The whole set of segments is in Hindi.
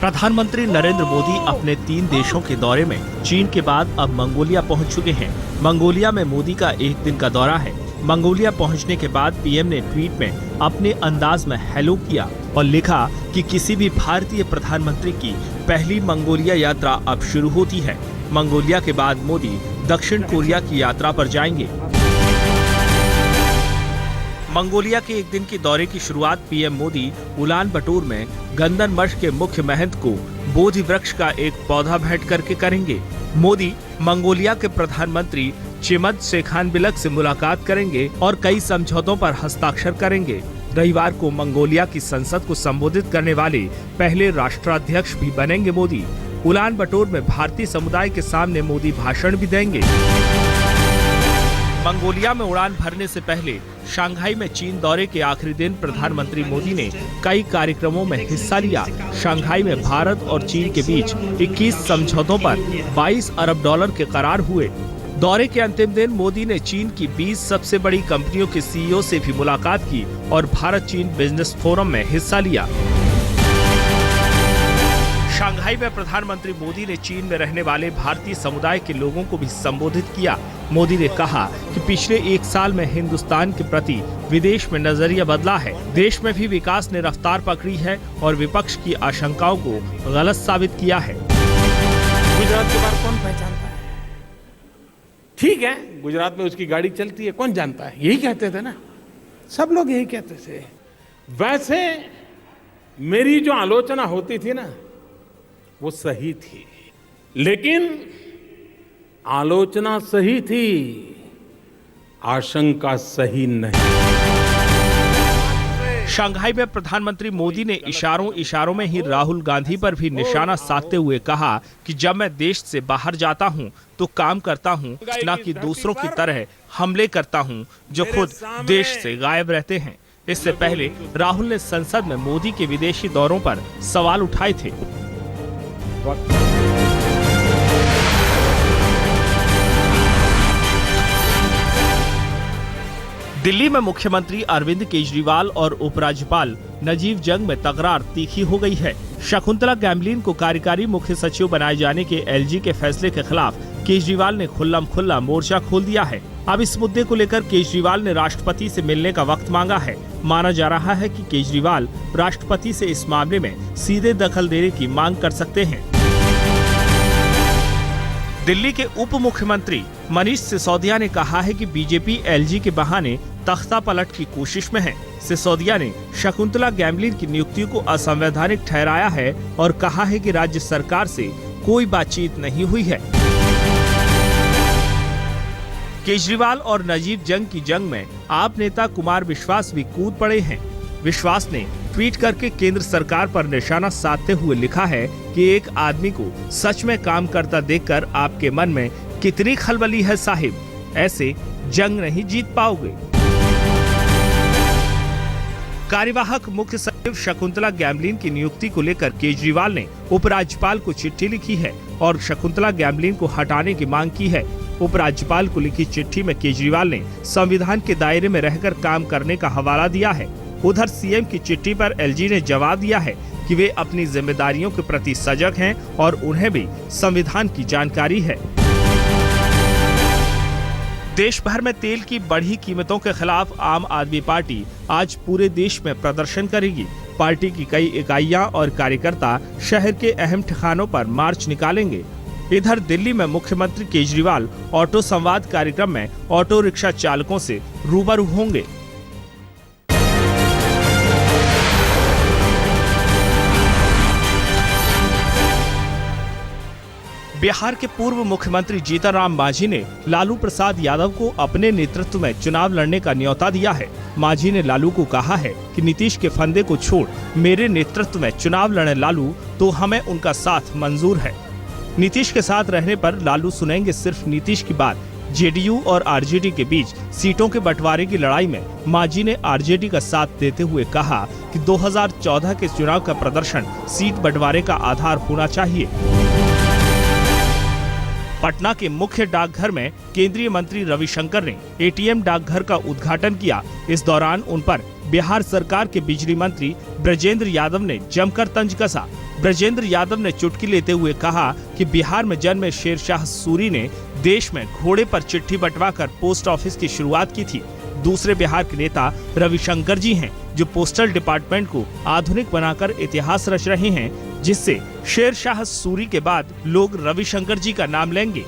प्रधानमंत्री नरेंद्र मोदी अपने 3 देशों के दौरे में चीन के बाद अब मंगोलिया पहुंच चुके हैं। मंगोलिया में मोदी का 1 दिन का दौरा है। मंगोलिया पहुंचने के बाद पीएम ने ट्वीट में अपने अंदाज में हेलो किया और लिखा कि किसी भी भारतीय प्रधानमंत्री की पहली मंगोलिया यात्रा अब शुरू होती है। मंगोलिया के बाद मोदी दक्षिण कोरिया की यात्रा पर जाएंगे। मंगोलिया के 1 दिन के दौरे की शुरुआत पीएम मोदी उलान बटोर में गंदन मठ के मुख्य महंत को बोधि वृक्ष का एक पौधा भेंट करके करेंगे। मोदी मंगोलिया के प्रधानमंत्री चिमद शेखानबिलक से मुलाकात करेंगे और कई समझौतों पर हस्ताक्षर करेंगे। रविवार को मंगोलिया की संसद को संबोधित करने वाले पहले राष्ट्राध्यक्ष भी बनेंगे मोदी। उलान बटोर में भारतीय समुदाय के सामने मोदी भाषण भी देंगे। मंगोलिया में उड़ान भरने से पहले शंघाई में चीन दौरे के आखिरी दिन प्रधानमंत्री मोदी ने कई कार्यक्रमों में हिस्सा लिया। शंघाई में भारत और चीन के बीच 21 समझौतों पर $22 अरब के करार हुए। दौरे के अंतिम दिन मोदी ने चीन की 20 सबसे बड़ी कंपनियों के सीईओ से भी मुलाकात की और भारत चीन बिजनेस फोरम में हिस्सा लिया। शंघाई में प्रधानमंत्री मोदी ने चीन में रहने वाले भारतीय समुदाय के लोगों को भी संबोधित किया। मोदी ने कहा कि पिछले 1 साल में हिंदुस्तान के प्रति विदेश में नजरिया बदला है। देश में भी विकास ने रफ्तार पकड़ी है और विपक्ष की आशंकाओं को गलत साबित किया है। गुजरात के बारे कौन पहचानता है? ठीक है, गुजरात में उसकी गाड़ी चलती है, कौन जानता है? यही कहते थे ना, सब लोग यही कहते थे। वैसे मेरी जो आलोचना होती थी ना, वो सही थी, लेकिन आलोचना सही थी, आशंका सही नहीं। शंघाई में प्रधानमंत्री मोदी ने इशारों में ही राहुल गांधी पर भी निशाना साधते हुए कहा कि जब मैं देश से बाहर जाता हूं तो काम करता हूं, न कि दूसरों की तरह हमले करता हूं जो खुद देश से गायब रहते हैं। इससे पहले राहुल ने संसद में मोदी के विदेशी दौरों पर सवाल उठाए थे। दिल्ली में मुख्यमंत्री अरविंद केजरीवाल और उपराज्यपाल नजीब जंग में तकरार तीखी हो गई है। शकुंतला गैमलीन को कार्यकारी मुख्य सचिव बनाए जाने के एलजी के फैसले के खिलाफ केजरीवाल ने खुल्लम-खुल्ला मोर्चा खोल दिया है। अब इस मुद्दे को लेकर केजरीवाल ने राष्ट्रपति से मिलने का वक्त मांगा है। माना जा रहा है कि केजरीवाल राष्ट्रपति से इस मामले में सीधे दखल देने की मांग कर सकते हैं। दिल्ली के उप मुख्यमंत्री मनीष सिसोदिया ने कहा है कि बीजेपी एलजी के बहाने तख्ता पलट की कोशिश में है। सिसोदिया ने शकुंतला गैमलीन की नियुक्ति को असंवैधानिक ठहराया है और कहा है कि राज्य सरकार से कोई बातचीत नहीं हुई है। केजरीवाल और नजीब जंग की जंग में आप नेता कुमार विश्वास भी कूद पड़े हैं। विश्वास ने ट्वीट करके केंद्र सरकार पर निशाना साधते हुए लिखा है कि एक आदमी को सच में काम करता देखकर आपके मन में कितनी खलबली है साहिब, ऐसे जंग नहीं जीत पाओगे। कार्यवाहक मुख्य सचिव शकुंतला गैमलीन की नियुक्ति को लेकर केजरीवाल ने उपराज्यपाल को चिट्ठी लिखी है और शकुंतला गैमलीन को हटाने की मांग की है। उपराज्यपाल को लिखी चिट्ठी में केजरीवाल ने संविधान के दायरे में रहकर काम करने का हवाला दिया है। उधर सीएम की चिट्ठी पर एलजी ने जवाब दिया है कि वे अपनी जिम्मेदारियों के प्रति सजग हैं और उन्हें भी संविधान की जानकारी है। देश भर में तेल की बढ़ी कीमतों के खिलाफ आम आदमी पार्टी आज पूरे देश में प्रदर्शन करेगी। पार्टी की कई इकाइयां और कार्यकर्ता शहर के अहम ठिकानों पर मार्च निकालेंगे। इधर दिल्ली में मुख्यमंत्री केजरीवाल ऑटो संवाद कार्यक्रम में ऑटो रिक्शा चालकों से रूबरू होंगे। बिहार के पूर्व मुख्यमंत्री जीतन राम मांझी ने लालू प्रसाद यादव को अपने नेतृत्व में चुनाव लड़ने का न्योता दिया है। मांझी ने लालू को कहा है कि नीतीश के फंदे को छोड़ मेरे नेतृत्व में चुनाव लड़े लालू तो हमें उनका साथ मंजूर है। नीतीश के साथ रहने पर लालू सुनेंगे सिर्फ नीतीश की बात। जेडीयू और आरजेडी के बीच सीटों के बंटवारे की लड़ाई में मांझी ने आरजेडी का साथ देते हुए कहा कि 2014 के चुनाव का प्रदर्शन सीट बंटवारे का आधार होना चाहिए। पटना के मुख्य डाकघर में केंद्रीय मंत्री रविशंकर ने एटीएम डाकघर का उद्घाटन किया। इस दौरान उन पर बिहार सरकार के बिजली मंत्री ब्रजेंद्र यादव ने जमकर तंज कसा। ब्रजेंद्र यादव ने चुटकी लेते हुए कहा कि बिहार में जन्मे शेरशाह सूरी ने देश में घोड़े पर चिट्ठी बंटवाकर पोस्ट ऑफिस की शुरुआत की थी। दूसरे बिहार के नेता रविशंकर जी हैं, जो पोस्टल डिपार्टमेंट को आधुनिक बनाकर इतिहास रच रहे हैं, जिससे शेरशाह सूरी के बाद लोग रविशंकर जी का नाम लेंगे।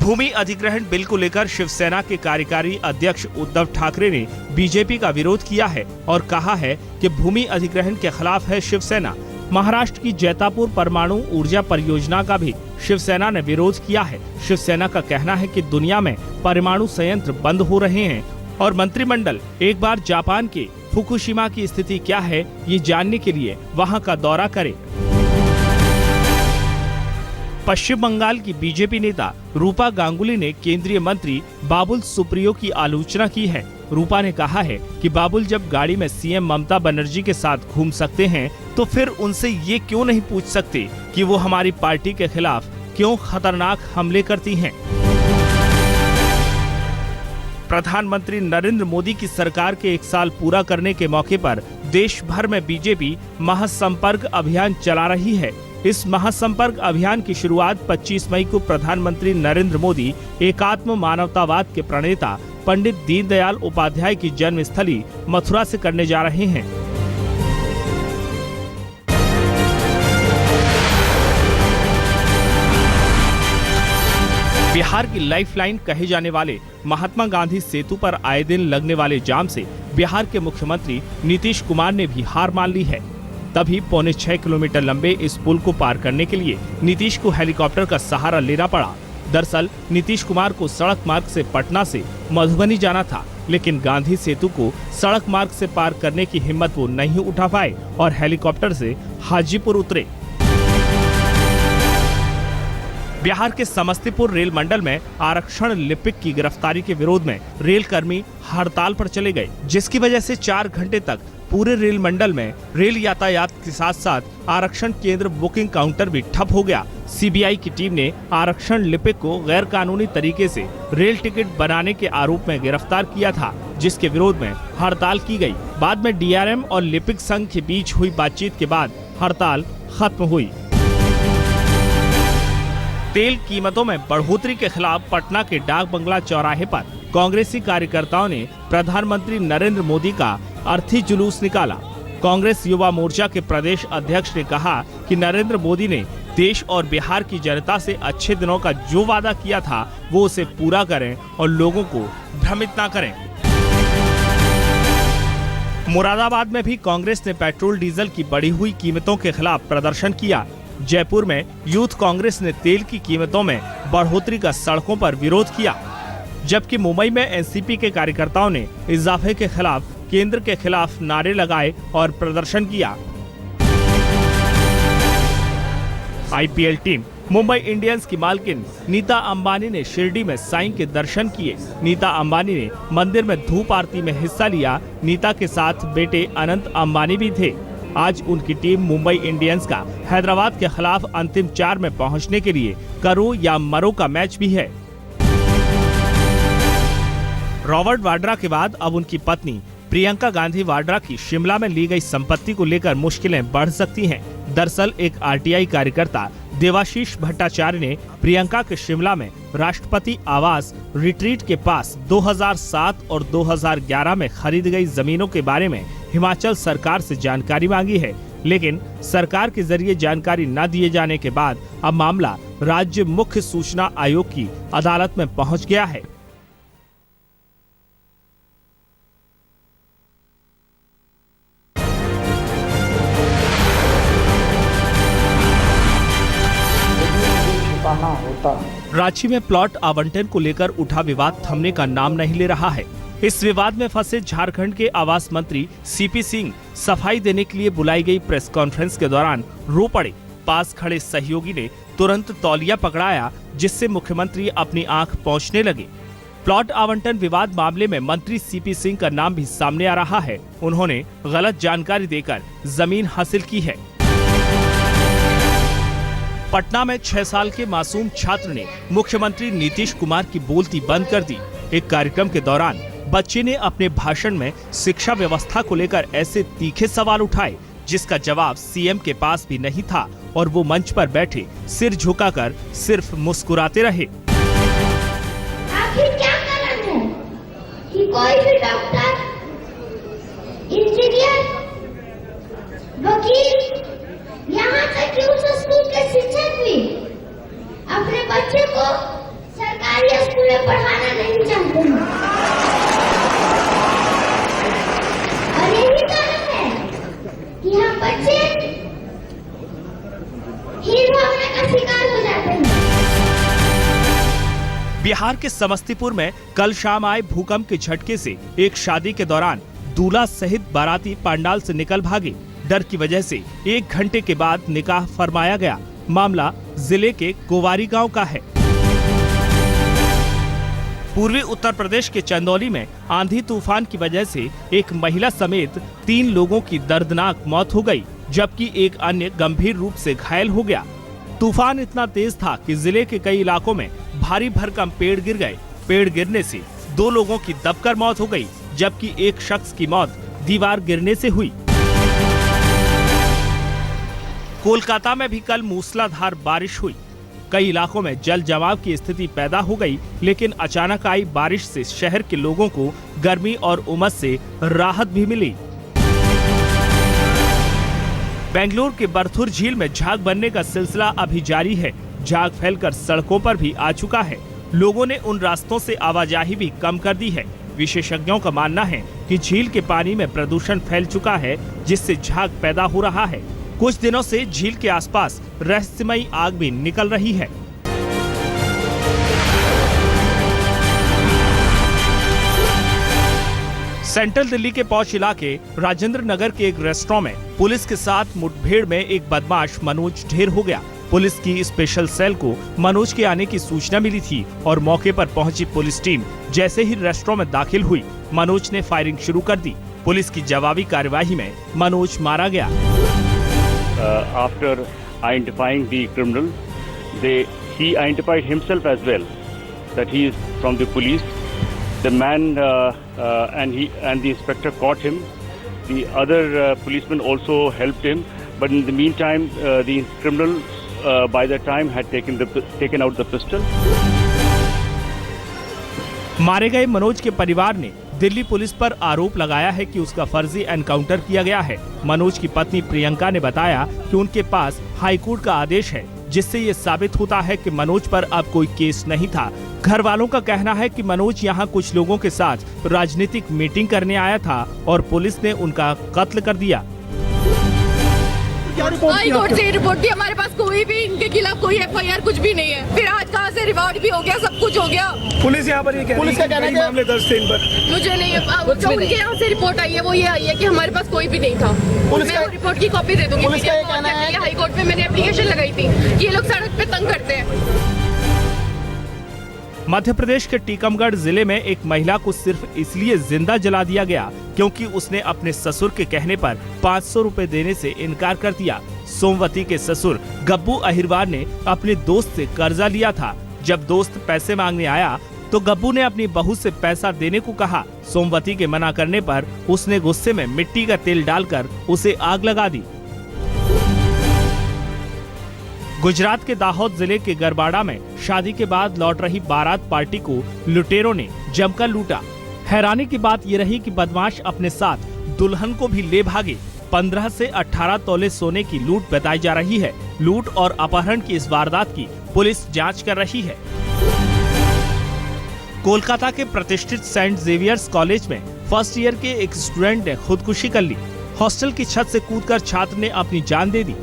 भूमि अधिग्रहण बिल को लेकर शिवसेना के कार्यकारी अध्यक्ष उद्धव ठाकरे ने बीजेपी का विरोध किया है और कहा है कि भूमि अधिग्रहण के खिलाफ है शिवसेना। महाराष्ट्र की जैतापुर परमाणु ऊर्जा परियोजना का भी शिवसेना ने विरोध किया है। शिवसेना का कहना है कि दुनिया में परमाणु संयंत्र बंद हो रहे हैं और मंत्रिमंडल एक बार जापान के फुकुशिमा की स्थिति क्या है ये जानने के लिए वहां का दौरा करे। पश्चिम बंगाल की बीजेपी नेता रूपा गांगुली ने केंद्रीय मंत्री बाबुल सुप्रियो की आलोचना की है। रूपा ने कहा है कि बाबुल जब गाड़ी में सीएम ममता बनर्जी के साथ घूम सकते हैं तो फिर उनसे ये क्यों नहीं पूछ सकते कि वो हमारी पार्टी के खिलाफ क्यों खतरनाक हमले करती हैं। प्रधानमंत्री नरेंद्र मोदी की सरकार के 1 साल पूरा करने के मौके पर देश भर में बीजेपी महासंपर्क अभियान चला रही है। इस महासंपर्क अभियान की शुरुआत 25 मई को प्रधानमंत्री नरेंद्र मोदी एकात्म मानवतावाद के प्रणेता पंडित दीनदयाल उपाध्याय की जन्मस्थली मथुरा से करने जा रहे हैं। बिहार की लाइफलाइन कहे जाने वाले महात्मा गांधी सेतु पर आए दिन लगने वाले जाम से बिहार के मुख्यमंत्री नीतीश कुमार ने भी हार मान ली है। तभी 6.25 किलोमीटर लंबे इस पुल को पार करने के लिए नीतीश को हेलीकॉप्टर का सहारा लेना पड़ा। दरअसल नीतीश कुमार को सड़क मार्ग से पटना से मधुबनी जाना था, लेकिन गांधी सेतु को सड़क मार्ग से पार करने की हिम्मत वो नहीं उठा पाए और हेलीकॉप्टर से हाजीपुर उतरे। बिहार के समस्तीपुर रेल मंडल में आरक्षण लिपिक की गिरफ्तारी के विरोध में रेल कर्मी हड़ताल पर चले गए, जिसकी वजह से 4 घंटे तक पूरे रेल मंडल में रेल यातायात के साथ साथ आरक्षण केंद्र बुकिंग काउंटर भी ठप हो गया। सीबीआई की टीम ने आरक्षण लिपिक को गैर कानूनी तरीके से रेल टिकट बनाने के आरोप में गिरफ्तार किया था, जिसके विरोध में हड़ताल की गई। बाद में डीआरएम और लिपिक संघ के बीच हुई बातचीत के बाद हड़ताल खत्म हुई। तेल कीमतों में बढ़ोतरी के खिलाफ पटना के डाक बंगला चौराहे पर कांग्रेसी कार्यकर्ताओं ने प्रधानमंत्री नरेंद्र मोदी का अर्थी जुलूस निकाला। कांग्रेस युवा मोर्चा के प्रदेश अध्यक्ष ने कहा कि नरेंद्र मोदी ने देश और बिहार की जनता से अच्छे दिनों का जो वादा किया था वो उसे पूरा करें और लोगों को भ्रमित न करें। मुरादाबाद में भी कांग्रेस ने पेट्रोल डीजल की बढ़ी हुई कीमतों के खिलाफ प्रदर्शन किया। जयपुर में यूथ कांग्रेस ने तेल की कीमतों में बढ़ोतरी का सड़कों पर विरोध किया, जबकि मुंबई में एनसीपी के कार्यकर्ताओं ने इजाफे के खिलाफ केंद्र के खिलाफ नारे लगाए और प्रदर्शन किया। आईपीएल टीम मुंबई इंडियंस की मालकिन नीता अंबानी ने शिरडी में साईं के दर्शन किए। नीता अंबानी ने मंदिर में धूप आरती में हिस्सा लिया। नीता के साथ बेटे अनंत अंबानी भी थे। आज उनकी टीम मुंबई इंडियंस का हैदराबाद के खिलाफ अंतिम 4 में पहुंचने के लिए करो या मरो का मैच भी है। रॉबर्ट वाड्रा के बाद अब उनकी पत्नी प्रियंका गांधी वाड्रा की शिमला में ली गई संपत्ति को लेकर मुश्किलें बढ़ सकती हैं। दरअसल एक आरटीआई कार्यकर्ता देवाशीष भट्टाचार्य ने प्रियंका के शिमला में राष्ट्रपति आवास रिट्रीट के पास 2007 और 2011 में खरीद गई जमीनों के बारे में हिमाचल सरकार से जानकारी मांगी है, लेकिन सरकार के जरिए जानकारी न दिए जाने के बाद अब मामला राज्य मुख्य सूचना आयोग की अदालत में पहुंच गया है। रांची में प्लॉट आवंटन को लेकर उठा विवाद थमने का नाम नहीं ले रहा है। इस विवाद में फंसे झारखंड के आवास मंत्री सीपी सिंह सफाई देने के लिए बुलाई गई प्रेस कॉन्फ्रेंस के दौरान रो पड़े। पास खड़े सहयोगी ने तुरंत तौलिया पकड़ाया, जिससे मुख्यमंत्री अपनी आंख पोंछने लगे। प्लॉट आवंटन विवाद मामले में मंत्री सीपी सिंह का नाम भी सामने आ रहा है। उन्होंने गलत जानकारी देकर जमीन हासिल की है। पटना में 6 साल के मासूम छात्र ने मुख्यमंत्री नीतीश कुमार की बोलती बंद कर दी। एक कार्यक्रम के दौरान बच्चे ने अपने भाषण में शिक्षा व्यवस्था को लेकर ऐसे तीखे सवाल उठाए जिसका जवाब सीएम के पास भी नहीं था और वो मंच पर बैठे सिर झुकाकर सिर्फ मुस्कुराते रहे। आखिर क्या कारण है कि कोई भी डॉक्टर, इंजीनियर, वकील, यहाँ तक कि उस स्कूल के शिक्षक भी अपने बच्चे को सरकारी स्कूल में पढ़ाना नहीं चाहते हैं। और यही कारण है कि हम बच्चे हीरो होने का शिकार हो जाते हैं। बिहार के समस्तीपुर में कल शाम आए भूकंप के झटके से एक शादी के दौरान दूल्हा सहित बाराती पंडाल से निकल भागे। डर की वजह से 1 घंटे के बाद निकाह फरमाया गया। मामला जिले के गोवारी गांव का है। पूर्वी उत्तर प्रदेश के चंदौली में आंधी तूफान की वजह से एक महिला समेत 3 लोगों की दर्दनाक मौत हो गई, जबकि एक अन्य गंभीर रूप से घायल हो गया। तूफान इतना तेज था कि जिले के कई इलाकों में भारी भरकम पेड़ गिर गए। पेड़ गिरने से 2 लोगों की दबकर मौत हो गई, जबकि एक शख्स की मौत दीवार गिरने से हुई। कोलकाता में भी कल मूसलाधार बारिश हुई। कई इलाकों में जल जमाव की स्थिति पैदा हो गई, लेकिन अचानक आई बारिश से शहर के लोगों को गर्मी और उमस से राहत भी मिली। बेंगलुरु के बरथुर झील में झाग बनने का सिलसिला अभी जारी है। झाग फैलकर सड़कों पर भी आ चुका है। लोगों ने उन रास्तों से आवाजाही भी कम कर दी है। विशेषज्ञों का मानना है कि झील के पानी में प्रदूषण फैल चुका है, जिससे झाग पैदा हो रहा है। कुछ दिनों से झील के आसपास रहस्यमयी आग भी निकल रही है। सेंट्रल दिल्ली के पौष इलाके राजेंद्र नगर के एक रेस्टोरेंट में पुलिस के साथ मुठभेड़ में एक बदमाश मनोज ढेर हो गया। पुलिस की स्पेशल सेल को मनोज के आने की सूचना मिली थी और मौके पर पहुंची पुलिस टीम जैसे ही रेस्टोरेंट में दाखिल हुई, मनोज ने फायरिंग शुरू कर दी। पुलिस की जवाबी कार्यवाही में मनोज मारा गया। After identifying the criminal, he identified himself as well, that he is from the police. The man and the inspector caught him. The other policeman also helped him, but in the meantime, the criminal by the time had taken out the pistol. मारे गए मनोज के परिवार ने दिल्ली पुलिस पर आरोप लगाया है कि उसका फर्जी एनकाउंटर किया गया है। मनोज की पत्नी प्रियंका ने बताया कि उनके पास हाईकोर्ट का आदेश है, जिससे ये साबित होता है कि मनोज पर अब कोई केस नहीं था। घर वालों का कहना है कि मनोज यहाँ कुछ लोगों के साथ राजनीतिक मीटिंग करने आया था और पुलिस ने उनका कत्ल कर दिया। हाईकोर्ट से रिपोर्ट भी हमारे पास कोई भी इनके खिलाफ कोई एफआईआर कुछ भी नहीं है। फिर आज कहाँ से रिवॉर्ड भी हो गया, सब कुछ हो गया। पुलिस यहाँ पर पुलिस का कहना है मामले दर्ज थे इन पर। मुझे नहीं जो उनके यहाँ से रिपोर्ट आई है वो ये आई है कि हमारे पास कोई भी नहीं था। मैं रिपोर्ट की कॉपी दे दूंगी। पुलिस का ये कहना है हाईकोर्ट में मैंने एप्लीकेशन लगाई थी कि ये लोग सड़क पे तंग करते हैं। मध्य प्रदेश के टीकमगढ़ जिले में एक महिला को सिर्फ इसलिए जिंदा जला दिया गया क्योंकि उसने अपने ससुर के कहने पर 500 रुपए देने से इनकार कर दिया। सोमवती के ससुर गब्बू अहिरवार ने अपने दोस्त से कर्जा लिया था। जब दोस्त पैसे मांगने आया तो गब्बू ने अपनी बहू से पैसा देने को कहा। सोमवती के मना करने पर उसने गुस्से में मिट्टी का तेल डालकर उसे आग लगा दी। गुजरात के दाहोद जिले के गरबाड़ा में शादी के बाद लौट रही बारात पार्टी को लुटेरों ने जमकर लूटा। हैरानी की बात ये रही कि बदमाश अपने साथ दुल्हन को भी ले भागे। 15 से 18 तोले सोने की लूट बताई जा रही है। लूट और अपहरण की इस वारदात की पुलिस जांच कर रही है। कोलकाता के प्रतिष्ठित सेंट जेवियर्स कॉलेज में फर्स्ट ईयर के एक स्टूडेंट ने खुदकुशी कर ली। हॉस्टल की छत से कूदकर छात्र ने अपनी जान दे दी।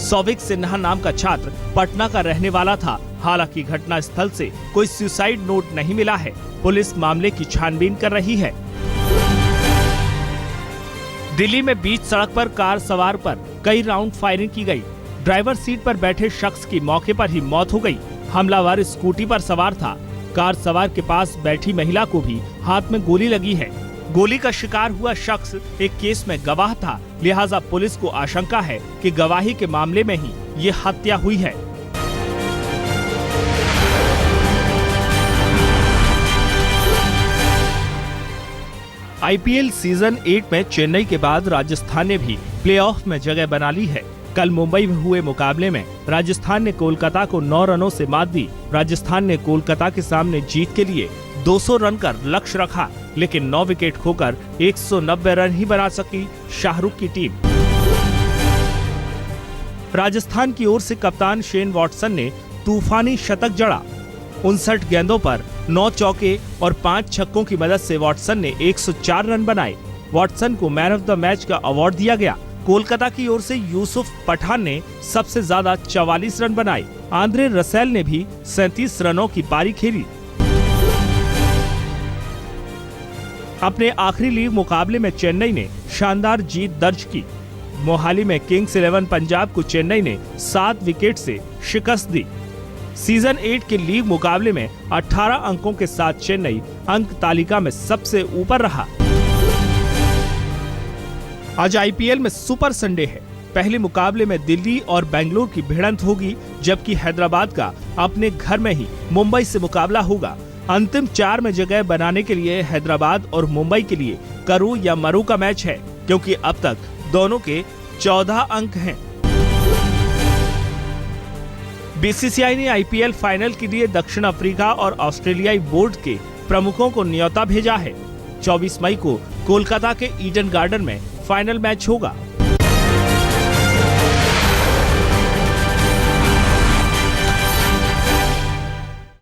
सौविक सिन्हा नाम का छात्र पटना का रहने वाला था। हालांकि घटना स्थल से कोई सुसाइड नोट नहीं मिला है। पुलिस मामले की छानबीन कर रही है। दिल्ली में बीच सड़क पर कार सवार पर कई राउंड फायरिंग की गई। ड्राइवर सीट पर बैठे शख्स की मौके पर ही मौत हो गई। हमलावर स्कूटी पर सवार था। कार सवार के पास बैठी महिला को भी हाथ में गोली लगी है। गोली का शिकार हुआ शख्स एक केस में गवाह था, लिहाजा पुलिस को आशंका है कि गवाही के मामले में ही ये हत्या हुई है। आईपीएल सीजन 8 में चेन्नई के बाद राजस्थान ने भी प्लेऑफ में जगह बना ली है। कल मुंबई में हुए मुकाबले में राजस्थान ने कोलकाता को 9 रनों से मात दी। राजस्थान ने कोलकाता के सामने जीत के लिए 200 रन का लक्ष्य रखा, लेकिन 9 विकेट खोकर 190 रन ही बना सकी शाहरुख की टीम। राजस्थान की ओर से कप्तान शेन वॉटसन ने तूफानी शतक जड़ा। 59 गेंदों पर 9 चौके और 5 छक्कों की मदद से वॉटसन ने 104 रन बनाए। वॉटसन को मैन ऑफ द मैच का अवार्ड दिया गया। कोलकाता की ओर से यूसुफ पठान ने सबसे ज्यादा 44 रन बनाए। आंद्रे रसेल ने भी 37 रनों की पारी खेली। अपने आखिरी लीग मुकाबले में चेन्नई ने शानदार जीत दर्ज की। मोहाली में किंग्स 11 पंजाब को चेन्नई ने 7 विकेट से शिकस्त दी। सीजन 8 के लीग मुकाबले में 18 अंकों के साथ चेन्नई अंक तालिका में सबसे ऊपर रहा। आज आईपीएल में सुपर संडे है। पहले मुकाबले में दिल्ली और बेंगलुरु की भिड़ंत होगी, जबकि हैदराबाद का अपने घर में ही मुंबई से मुकाबला होगा। अंतिम 4 में जगह बनाने के लिए हैदराबाद और मुंबई के लिए करो या मरो का मैच है, क्योंकि अब तक दोनों के 14 अंक हैं। बीसीसीआई ने आईपीएल फाइनल के लिए दक्षिण अफ्रीका और ऑस्ट्रेलियाई बोर्ड के प्रमुखों को न्योता भेजा है। 24 मई को कोलकाता के ईडन गार्डन में फाइनल मैच होगा।